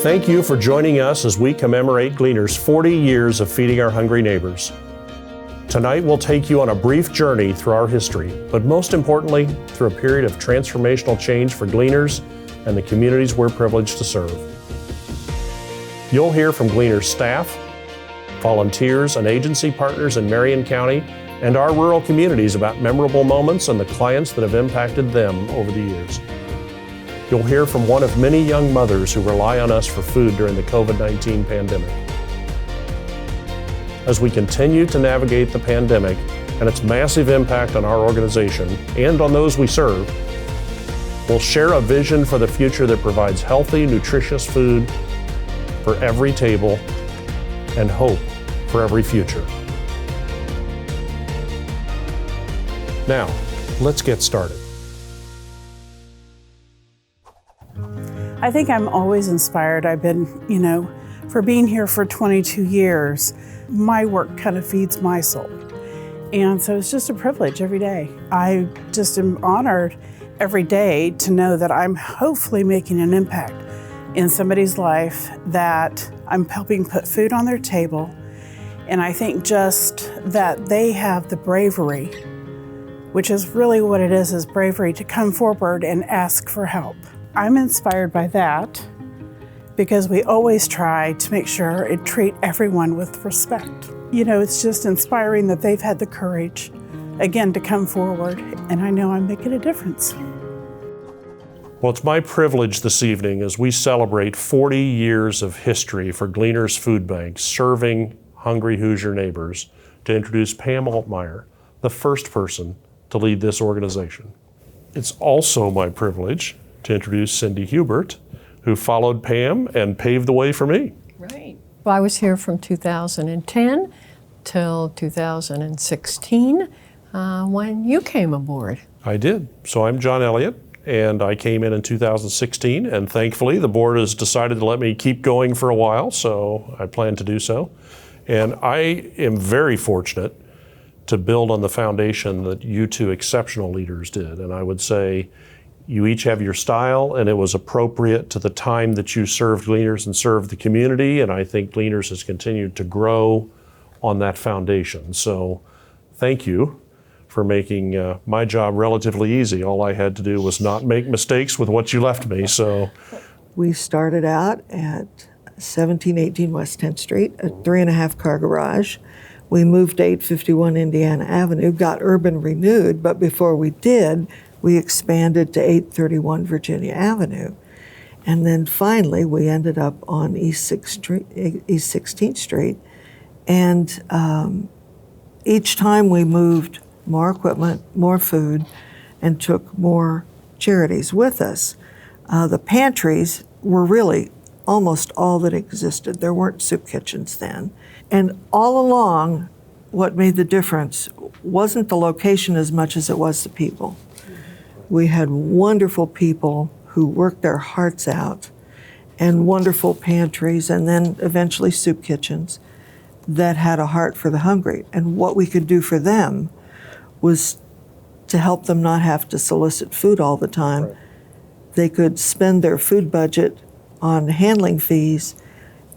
Thank you for joining us as we commemorate Gleaners' 40 years of feeding our hungry neighbors. Tonight we'll take you on a brief journey through our history, but most importantly, through a period of transformational change for Gleaners and the communities we're privileged to serve. You'll hear from Gleaners staff, volunteers, and agency partners in Marion County and our rural communities about memorable moments and the clients that have impacted them over the years. You'll hear from one of many young mothers who rely on us for food during the COVID-19 pandemic. As we continue to navigate the pandemic and its massive impact on our organization and on those we serve, we'll share a vision for the future that provides healthy, nutritious food for every table and hope for every future. Now, let's get started. I think I'm always inspired. I've been, for being here for 22 years, my work kind of feeds my soul. And so it's just a privilege every day. I just am honored every day to know that I'm hopefully making an impact in somebody's life, that I'm helping put food on their table. And I think just that they have the bravery, which is really what it is bravery, to come forward and ask for help. I'm inspired by that because we always try to make sure and treat everyone with respect. It's just inspiring that they've had the courage, again, to come forward, and I know I'm making a difference. Well, it's my privilege this evening as we celebrate 40 years of history for Gleaners Food Bank serving hungry Hoosier neighbors to introduce Pam Altmeyer, the first person to lead this organization. It's also my privilege to introduce Cindy Hubert, who followed Pam and paved the way for me. Right. Well, I was here from 2010 till 2016 when you came aboard. I did. So I'm John Elliott, and I came in 2016, and thankfully the board has decided to let me keep going for a while, so I plan to do so. And I am very fortunate to build on the foundation that you two exceptional leaders did. And I would say you each have your style, and it was appropriate to the time that you served Gleaners and served the community, and I think Gleaners has continued to grow on that foundation. So thank you for making my job relatively easy. All I had to do was not make mistakes with what you left me. So we started out at 1718 West 10th Street, a 3.5-car garage. We moved to 851 Indiana Avenue, got urban renewed, but before we did, we expanded to 831 Virginia Avenue. And then finally, we ended up on East 16th Street. And each time we moved more equipment, more food, and took more charities with us. The pantries were really almost all that existed. There weren't soup kitchens then. And all along, what made the difference wasn't the location as much as it was the people. We had wonderful people who worked their hearts out, and wonderful pantries, and then eventually soup kitchens that had a heart for the hungry. And what we could do for them was to help them not have to solicit food all the time. Right. They could spend their food budget on handling fees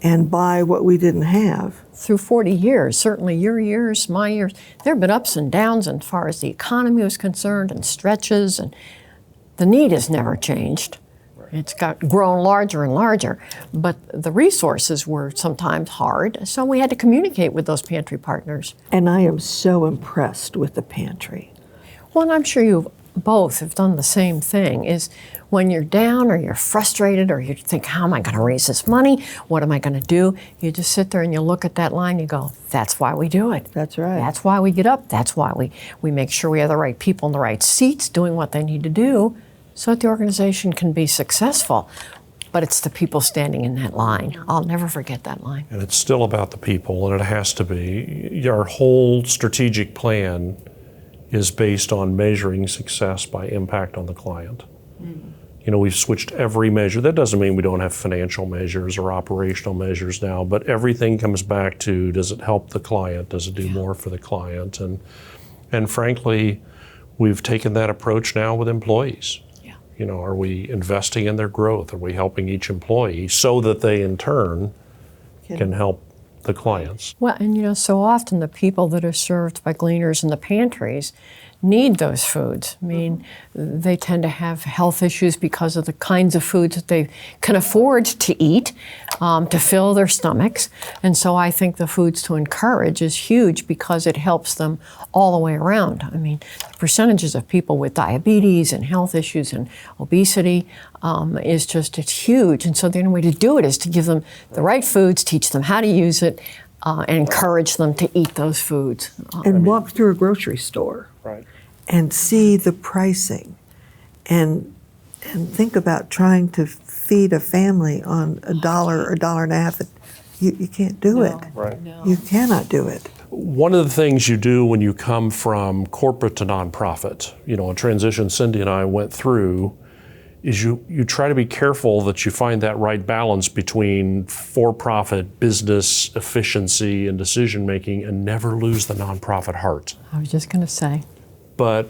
and buy what we didn't have. Through 40 years, certainly your years, my years, there have been ups and downs as far as the economy was concerned and stretches, and the need has never changed. Right. It's grown larger and larger, but the resources were sometimes hard, so we had to communicate with those pantry partners. And I am so impressed with the pantry. Well, and I'm sure you both have done the same thing, is when you're down or you're frustrated or you think, how am I going to raise this money? What am I going to do? You just sit there and you look at that line and you go, that's why we do it. That's right. That's why we get up. That's why we make sure we have the right people in the right seats doing what they need to do so that the organization can be successful. But it's the people standing in that line. I'll never forget that line. And it's still about the people, and it has to be. Our whole strategic plan is based on measuring success by impact on the client. Mm-hmm. We've switched every measure. That doesn't mean we don't have financial measures or operational measures now, but everything comes back to, does it help the client? Does it do more for the client? And frankly, we've taken that approach now with employees. Yeah. You know, are we investing in their growth? Are we helping each employee so that they in turn can help the clients? Well, and you know, so often the people that are served by Gleaners in the pantries need those foods. I mean, they tend to have health issues because of the kinds of foods that they can afford to eat to fill their stomachs. And so I think the foods to encourage is huge because it helps them all the way around. I mean, the percentages of people with diabetes and health issues and obesity it's huge. And so the only way to do it is to give them the right foods, teach them how to use it, and encourage them to eat those foods. And walk through a grocery store. Right. And see the pricing and think about trying to feed a family on $1 or $1.50. You can't do it. Right. You cannot do it. One of the things you do when you come from corporate to nonprofit, you know, a transition Cindy and I went through, is you try to be careful that you find that right balance between for-profit business efficiency and decision making and never lose the nonprofit heart. I was just going to say. But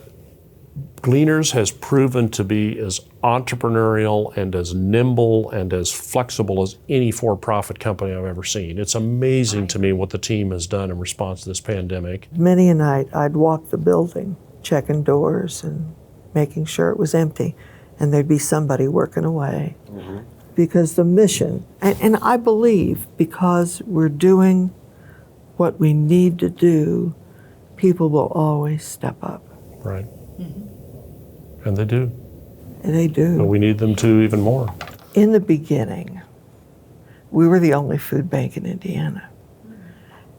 Gleaners has proven to be as entrepreneurial and as nimble and as flexible as any for-profit company I've ever seen. It's amazing to me what the team has done in response to this pandemic. Many a night I'd walk the building, checking doors and making sure it was empty, and there'd be somebody working away. Because the mission, and I believe because we're doing what we need to do, people will always step up. Right. And they do. And they do. But we need them to even more. In the beginning, we were the only food bank in Indiana.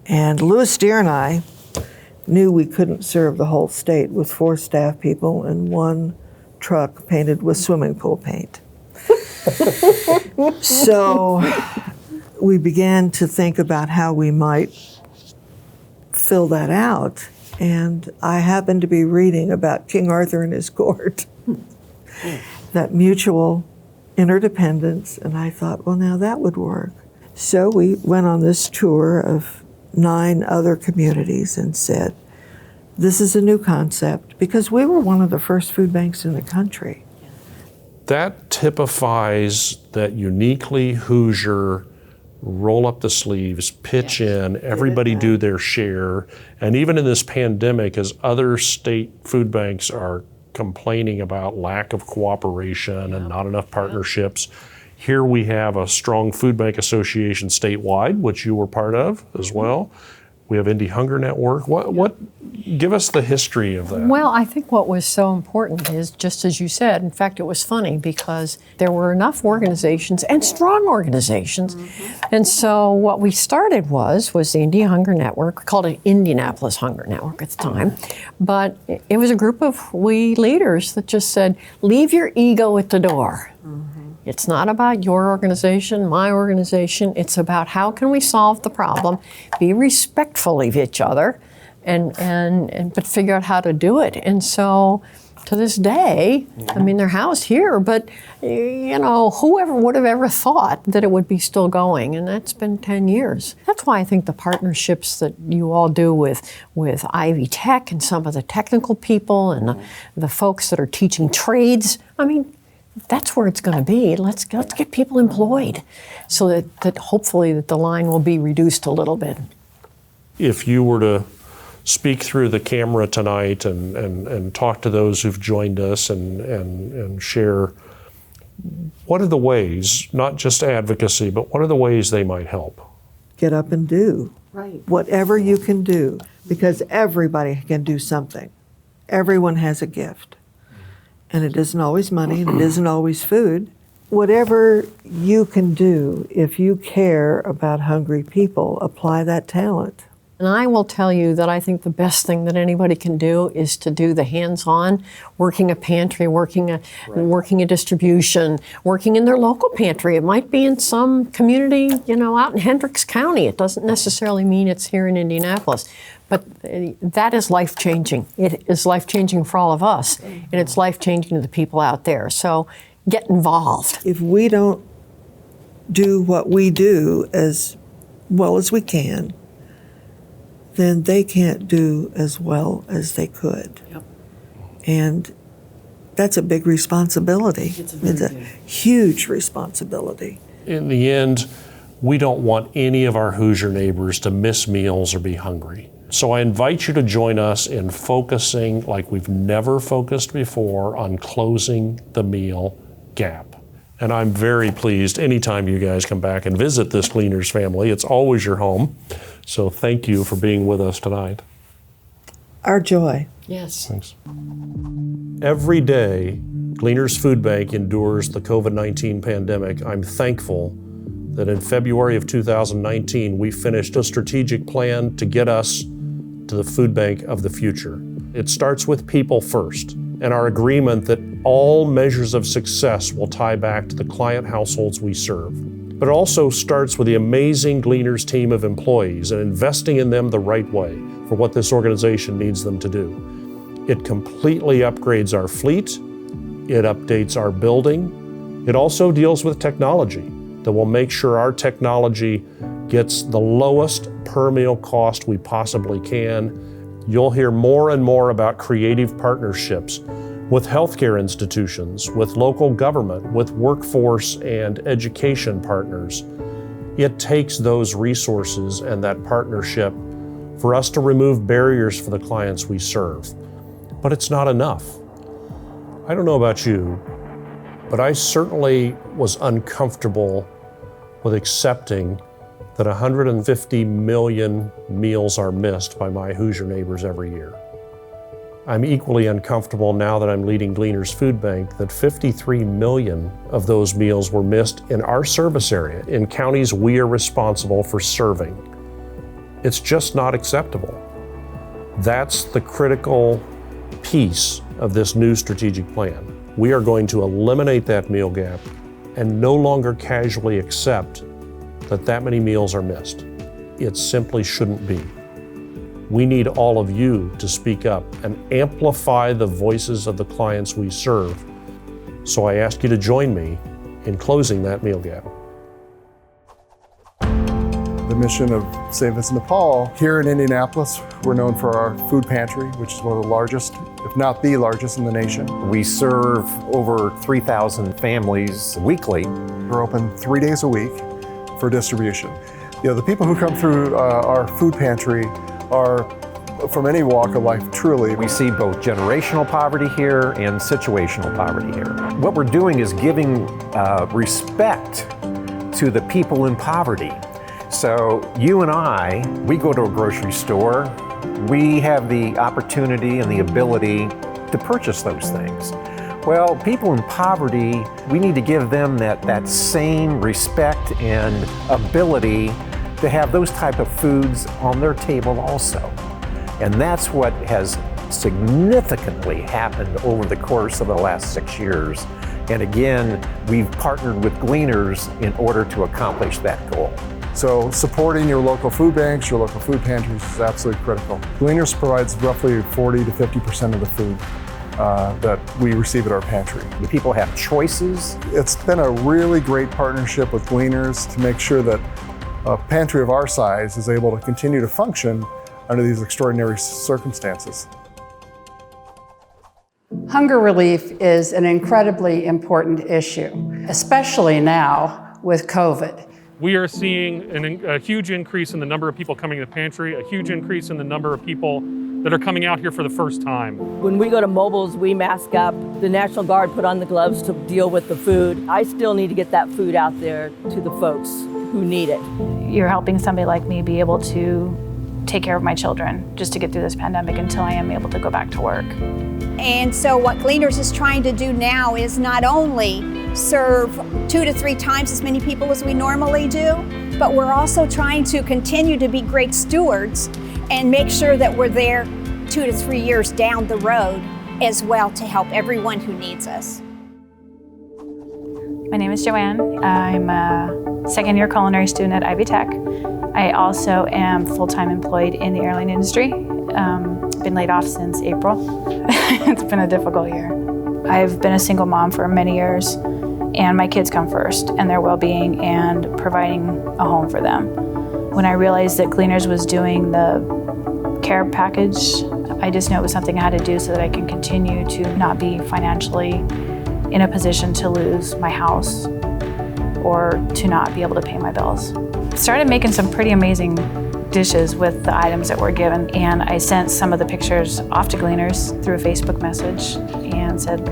And Louis Deere and I knew we couldn't serve the whole state with 4 staff people and 1 truck painted with swimming pool paint. So we began to think about how we might fill that out. And I happened to be reading about King Arthur and his court, that mutual interdependence, and I thought, well, now that would work. So we went on this tour of 9 other communities and said, this is a new concept, because we were one of the first food banks in the country. That typifies that uniquely Hoosier roll up the sleeves, pitch in, everybody do their share. And even in this pandemic, as other state food banks are complaining about lack of cooperation and not enough partnerships, here we have a strong food bank association statewide, which you were part of as well. We have Indie Hunger Network. Give us the history of that. Well, I think what was so important is, just as you said, in fact, it was funny because there were enough organizations and strong organizations. And so what we started was the Indie Hunger Network. We called it Indianapolis Hunger Network at the time. But it was a group of we leaders that just said, leave your ego at the door. It's not about your organization, my organization. It's about how can we solve the problem, be respectful of each other, but figure out how to do it. And so to this day, I mean, they're housed here, but you know, whoever would have ever thought that it would be still going? And that's been 10 years. That's why I think the partnerships that you all do with Ivy Tech and some of the technical people and the folks that are teaching trades, I mean, that's where it's going to be. Let's get people employed so that hopefully that the line will be reduced a little bit. If you were to speak through the camera tonight and talk to those who've joined us and share, what are the ways, not just advocacy, but what are the ways they might help? Get up and do. Right. Whatever you can do, because everybody can do something. Everyone has a gift. And it isn't always money, and it isn't always food. Whatever you can do, if you care about hungry people, apply that talent. And I will tell you that I think the best thing that anybody can do is to do the hands-on, working a pantry, working a distribution, working in their local pantry. It might be in some community, you know, out in Hendricks County. It doesn't necessarily mean it's here in Indianapolis. But that is life-changing. It is life-changing for all of us, and it's life-changing to the people out there. So get involved. If we don't do what we do as well as we can, then they can't do as well as they could. Yep. And that's a big responsibility. It's a huge responsibility. In the end, we don't want any of our Hoosier neighbors to miss meals or be hungry. So I invite you to join us in focusing like we've never focused before on closing the meal gap. And I'm very pleased anytime you guys come back and visit this Gleaners family. It's always your home. So thank you for being with us tonight. Our joy. Yes. Thanks. Every day, Gleaners Food Bank endures the COVID-19 pandemic. I'm thankful that in February of 2019, we finished a strategic plan to get us to the food bank of the future. It starts with people first, and our agreement that all measures of success will tie back to the client households we serve. But it also starts with the amazing Gleaners team of employees and investing in them the right way for what this organization needs them to do. It completely upgrades our fleet, it updates our building, it also deals with technology that will make sure our technology gets the lowest per meal cost we possibly can. You'll hear more and more about creative partnerships with healthcare institutions, with local government, with workforce and education partners. It takes those resources and that partnership for us to remove barriers for the clients we serve. But it's not enough. I don't know about you, but I certainly was uncomfortable with accepting that 150 million meals are missed by my Hoosier neighbors every year. I'm equally uncomfortable now that I'm leading Gleaners Food Bank that 53 million of those meals were missed in our service area, in counties we are responsible for serving. It's just not acceptable. That's the critical piece of this new strategic plan. We are going to eliminate that meal gap and no longer casually accept that that many meals are missed. It simply shouldn't be. We need all of you to speak up and amplify the voices of the clients we serve. So I ask you to join me in closing that meal gap. The mission of St. Vincent de Paul here in Indianapolis, we're known for our food pantry, which is one of the largest, if not the largest in the nation. We serve over 3,000 families weekly. We're open 3 days a week for distribution. The people who come through our food pantry are from any walk of life, truly. We see both generational poverty here and situational poverty here. What we're doing is giving respect to the people in poverty. So you and I, we go to a grocery store, we have the opportunity and the ability to purchase those things. Well, people in poverty, we need to give them that same respect and ability to have those type of foods on their table also. And that's what has significantly happened over the course of the last 6 years. And again, we've partnered with Gleaners in order to accomplish that goal. So supporting your local food banks, your local food pantries is absolutely critical. Gleaners provides roughly 40 to 50% of the food that we receive at our pantry. People have choices. It's been a really great partnership with Gleaners to make sure that a pantry of our size is able to continue to function under these extraordinary circumstances. Hunger relief is an incredibly important issue, especially now with COVID. We are seeing a huge increase in the number of people coming to the pantry, a huge increase in the number of people that are coming out here for the first time. When we go to mobiles, we mask up. The National Guard put on the gloves to deal with the food. I still need to get that food out there to the folks who need it. You're helping somebody like me be able to take care of my children just to get through this pandemic until I am able to go back to work. And so what Gleaners is trying to do now is not only serve 2 to 3 times as many people as we normally do, but we're also trying to continue to be great stewards and make sure that we're there 2 to 3 years down the road as well to help everyone who needs us. My name is Joanne. I'm a second-year culinary student at Ivy Tech. I also am full-time employed in the airline industry. Been laid off since April. It's been a difficult year. I've been a single mom for many years, and my kids come first, and their well-being and providing a home for them. When I realized that Gleaners was doing the care package. I just knew it was something I had to do so that I can continue to not be financially in a position to lose my house or to not be able to pay my bills. Started making some pretty amazing dishes with the items that were given, and I sent some of the pictures off to Gleaners through a Facebook message and said,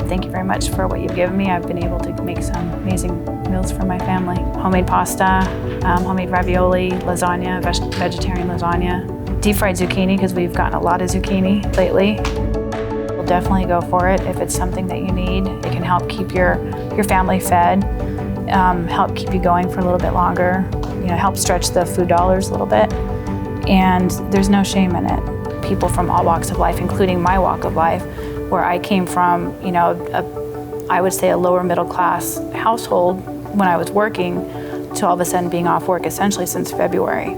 thank you very much for what you've given me. I've been able to make some amazing meals for my family. Homemade pasta, homemade ravioli, lasagna, vegetarian lasagna, deep fried zucchini, because we've gotten a lot of zucchini lately. We'll definitely go for it if it's something that you need. It can help keep your family fed, help keep you going for a little bit longer, help stretch the food dollars a little bit. And there's no shame in it. People from all walks of life, including my walk of life, where I came from, I would say a lower middle class household when I was working, to all of a sudden being off work essentially since February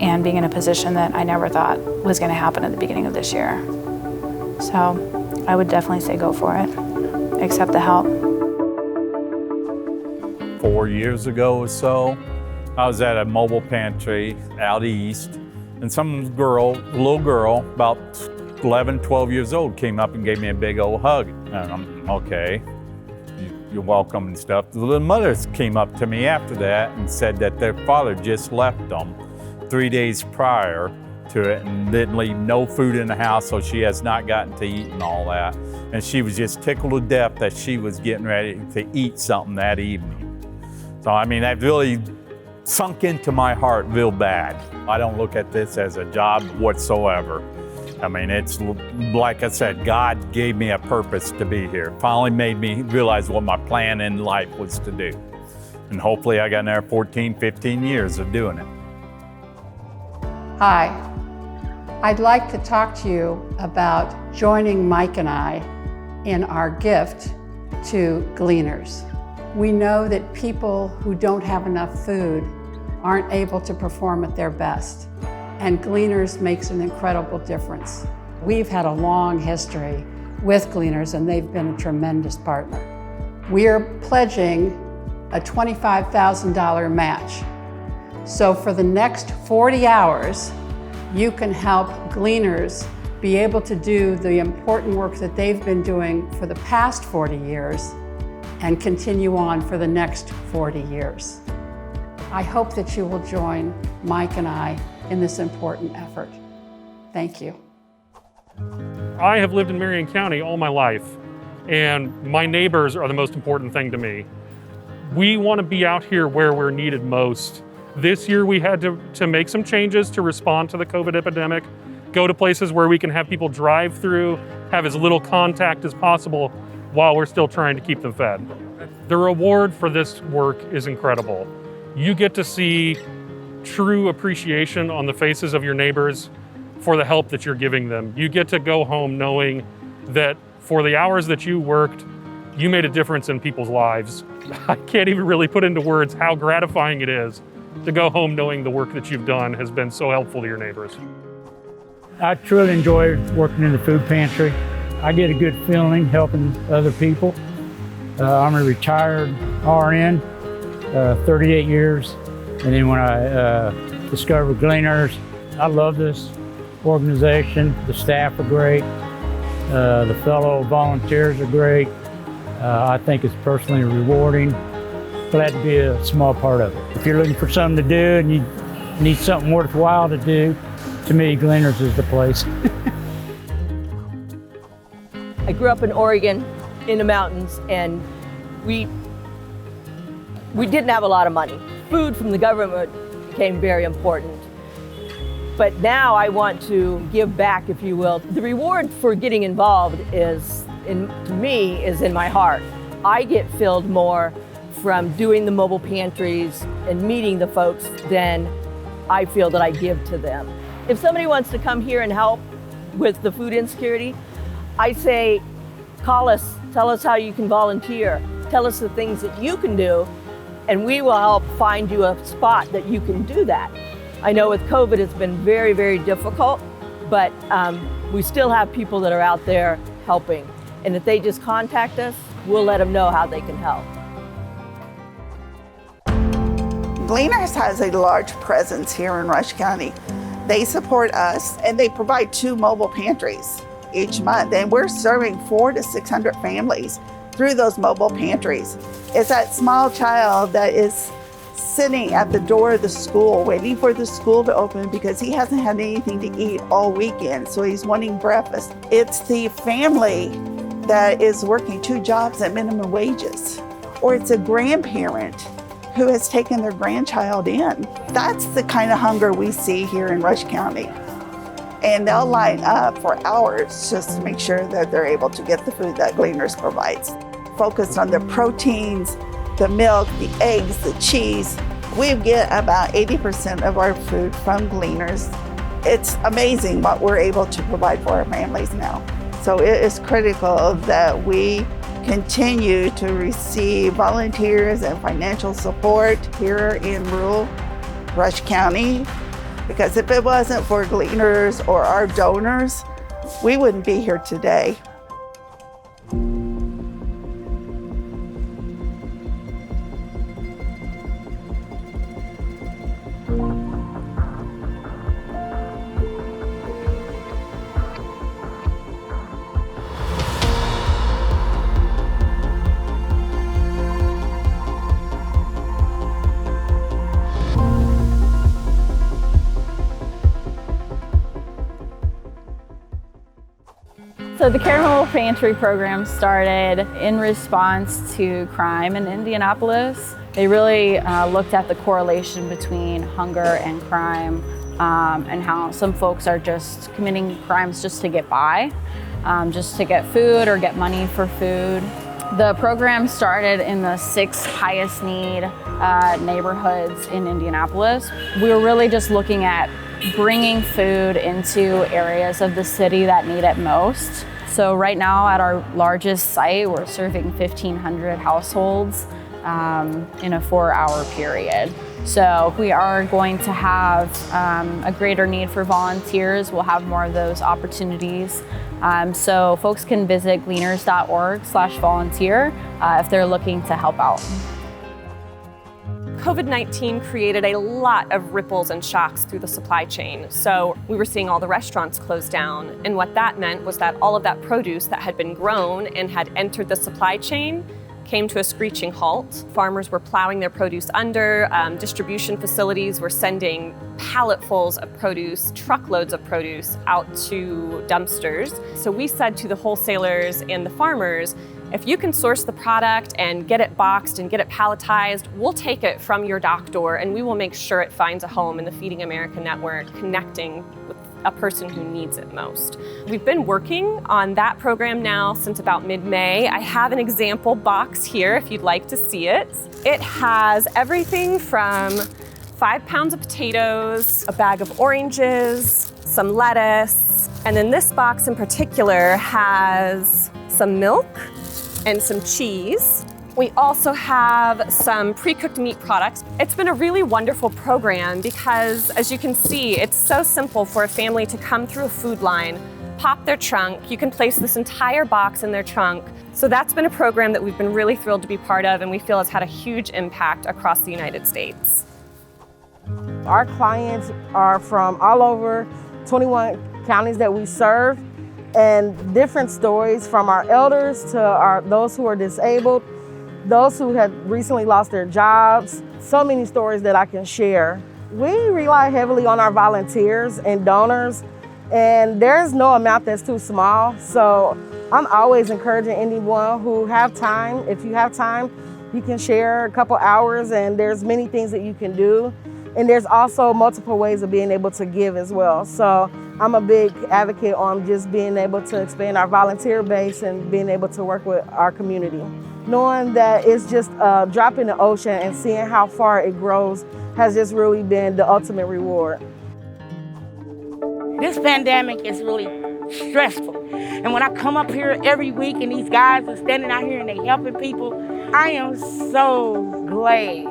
and being in a position that I never thought was going to happen at the beginning of this year. So I would definitely say go for it. Accept the help. 4 years ago or so, I was at a mobile pantry out east, and some little girl, about 11, 12 years old, came up and gave me a big old hug. And I'm, okay, you're welcome and stuff. The little mothers came up to me after that and said that their father just left them 3 days prior to it and didn't leave no food in the house, so she has not gotten to eat and all that. And she was just tickled to death that she was getting ready to eat something that evening. So, I mean, that really sunk into my heart real bad. I don't look at this as a job whatsoever. I mean, it's like I said, God gave me a purpose to be here. Finally made me realize what my plan in life was to do. And hopefully I got another 14, 15 years of doing it. Hi, I'd like to talk to you about joining Mike and I in our gift to Gleaners. We know that people who don't have enough food aren't able to perform at their best, and Gleaners makes an incredible difference. We've had a long history with Gleaners, and they've been a tremendous partner. We're pledging a $25,000 match. So for the next 40 hours, you can help Gleaners be able to do the important work that they've been doing for the past 40 years and continue on for the next 40 years. I hope that you will join Mike and I in this important effort. Thank you. I have lived in Marion County all my life, and my neighbors are the most important thing to me. We want to be out here where we're needed most. This year we had to make some changes to respond to the COVID epidemic, go to places where we can have people drive through, have as little contact as possible while we're still trying to keep them fed. The reward for this work is incredible. You get to see true appreciation on the faces of your neighbors for the help that you're giving them. You get to go home knowing that for the hours that you worked, you made a difference in people's lives. I can't even really put into words how gratifying it is to go home knowing the work that you've done has been so helpful to your neighbors. I truly enjoy working in the food pantry. I get a good feeling helping other people. I'm a retired RN, 38 years. And then when I discovered Gleaners, I love this organization. The staff are great. The fellow volunteers are great. I think it's personally rewarding. Glad to be a small part of it. If you're looking for something to do and you need something worthwhile to do, to me, Gleaners is the place. I grew up in Oregon in the mountains, and we didn't have a lot of money. Food from the government became very important. But now I want to give back, if you will. The reward for getting involved to me, is in my heart. I get filled more from doing the mobile pantries and meeting the folks than I feel that I give to them. If somebody wants to come here and help with the food insecurity, I say, call us, tell us how you can volunteer, tell us the things that you can do, and we will help find you a spot that you can do that. I know with COVID it's been very, very difficult, but we still have people that are out there helping. And if they just contact us, we'll let them know how they can help. Gleaners has a large presence here in Rush County. They support us, and they provide 2 mobile pantries each month, and we're serving 400 to 600 families through those mobile pantries. It's that small child that is sitting at the door of the school waiting for the school to open because he hasn't had anything to eat all weekend, so he's wanting breakfast. It's the family that is working 2 jobs at minimum wages, or it's a grandparent who has taken their grandchild in. That's the kind of hunger we see here in Rush County. And they'll line up for hours just to make sure that they're able to get the food that Gleaners provides. Focused on the proteins, the milk, the eggs, the cheese. We get about 80% of our food from Gleaners. It's amazing what we're able to provide for our families now. So it is critical that we continue to receive volunteers and financial support here in rural Rush County, because if it wasn't for Gleaners or our donors, we wouldn't be here today. So the Care Mobile Pantry program started in response to crime in Indianapolis. They really looked at the correlation between hunger and crime and how some folks are just committing crimes just to get by, just to get food or get money for food. The program started in the 6 highest need neighborhoods in Indianapolis. We were really just looking at bringing food into areas of the city that need it most. So right now at our largest site, we're serving 1,500 households in a 4-hour period. So we are going to have a greater need for volunteers. We'll have more of those opportunities. So folks can visit gleaners.org/volunteer if they're looking to help out. COVID-19 created a lot of ripples and shocks through the supply chain. So we were seeing all the restaurants close down. And what that meant was that all of that produce that had been grown and had entered the supply chain came to a screeching halt. Farmers were plowing their produce under, distribution facilities were sending palletfuls of produce, truckloads of produce out to dumpsters. So we said to the wholesalers and the farmers, if you can source the product and get it boxed and get it palletized, we'll take it from your dock door and we will make sure it finds a home in the Feeding America network, connecting with a person who needs it most. We've been working on that program now since about mid-May. I have an example box here if you'd like to see it. It has everything from 5 pounds of potatoes, a bag of oranges, some lettuce, and then this box in particular has some milk and some cheese. We also have some pre-cooked meat products. It's been a really wonderful program because, as you can see, it's so simple for a family to come through a food line, pop their trunk. You can place this entire box in their trunk. So that's been a program that we've been really thrilled to be part of and we feel has had a huge impact across the United States. Our clients are from all over 21 counties that we serve, and different stories from our elders to those who are disabled, those who have recently lost their jobs. So many stories that I can share. We rely heavily on our volunteers and donors, and there's no amount that's too small. So I'm always encouraging anyone who have time, if you have time, you can share a couple hours and there's many things that you can do. And there's also multiple ways of being able to give as well. So I'm a big advocate on just being able to expand our volunteer base and being able to work with our community. Knowing that it's just a drop in the ocean and seeing how far it grows has just really been the ultimate reward. This pandemic is really stressful. And when I come up here every week and these guys are standing out here and they helping people, I am so glad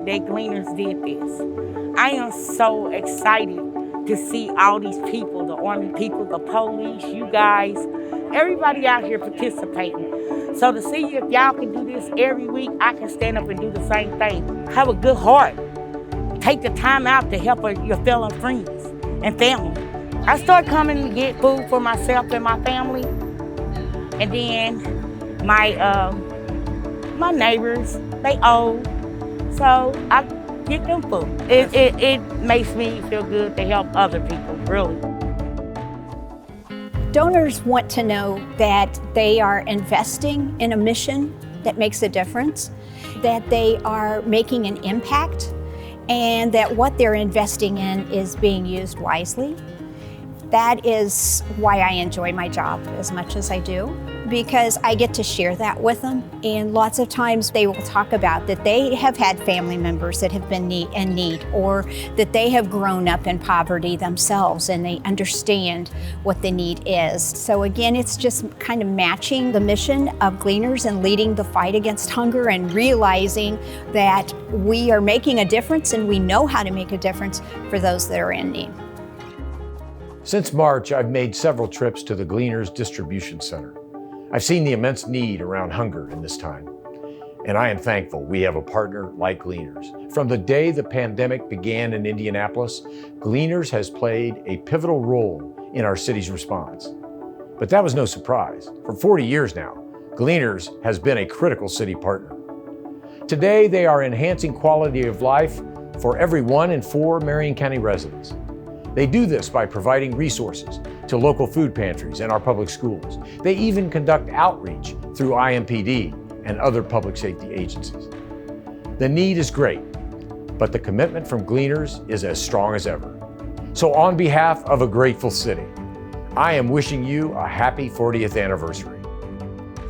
that Gleaners did this. I am so excited to see all these people, the Army people, the police, you guys, everybody out here participating. So to see if y'all can do this every week, I can stand up and do the same thing. Have a good heart. Take the time out to help your fellow friends and family. I started coming to get food for myself and my family, and then my neighbors, they owe, so I get them food. It makes me feel good to help other people, really. Donors want to know that they are investing in a mission that makes a difference, that they are making an impact, and that what they're investing in is being used wisely. That is why I enjoy my job as much as I do, because I get to share that with them. And lots of times they will talk about that they have had family members that have been in need, or that they have grown up in poverty themselves and they understand what the need is. So again, it's just kind of matching the mission of Gleaners and leading the fight against hunger and realizing that we are making a difference and we know how to make a difference for those that are in need. Since March, I've made several trips to the Gleaners Distribution Center. I've seen the immense need around hunger in this time, and I am thankful we have a partner like Gleaners. From the day the pandemic began in Indianapolis, Gleaners has played a pivotal role in our city's response. But that was no surprise. For 40 years now, Gleaners has been a critical city partner. Today, they are enhancing quality of life for every 1 in 4 Marion County residents. They do this by providing resources to local food pantries and our public schools. They even conduct outreach through IMPD and other public safety agencies. The need is great, but the commitment from Gleaners is as strong as ever. So on behalf of a grateful city, I am wishing you a happy 40th anniversary.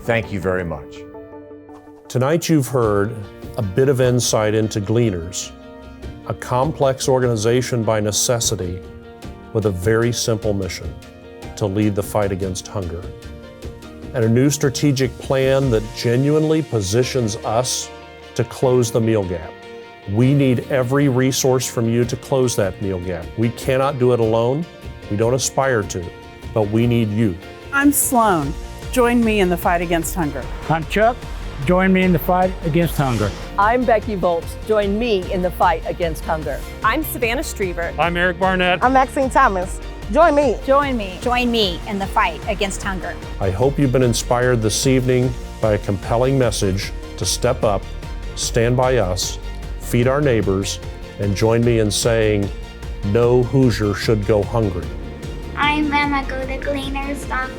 Thank you very much. Tonight you've heard a bit of insight into Gleaners, a complex organization by necessity with a very simple mission: to lead the fight against hunger. And a new strategic plan that genuinely positions us to close the meal gap. We need every resource from you to close that meal gap. We cannot do it alone. We don't aspire to, but we need you. I'm Sloan. Join me in the fight against hunger. I'm Chuck. Join me in the fight against hunger. I'm Becky Volts. Join me in the fight against hunger. I'm Savannah Striever. I'm Eric Barnett. I'm Maxine Thomas. Join me. Join me. Join me in the fight against hunger. I hope you've been inspired this evening by a compelling message to step up, stand by us, feed our neighbors, and join me in saying, no Hoosier should go hungry. I'm Emma. Go to Gleaners.com.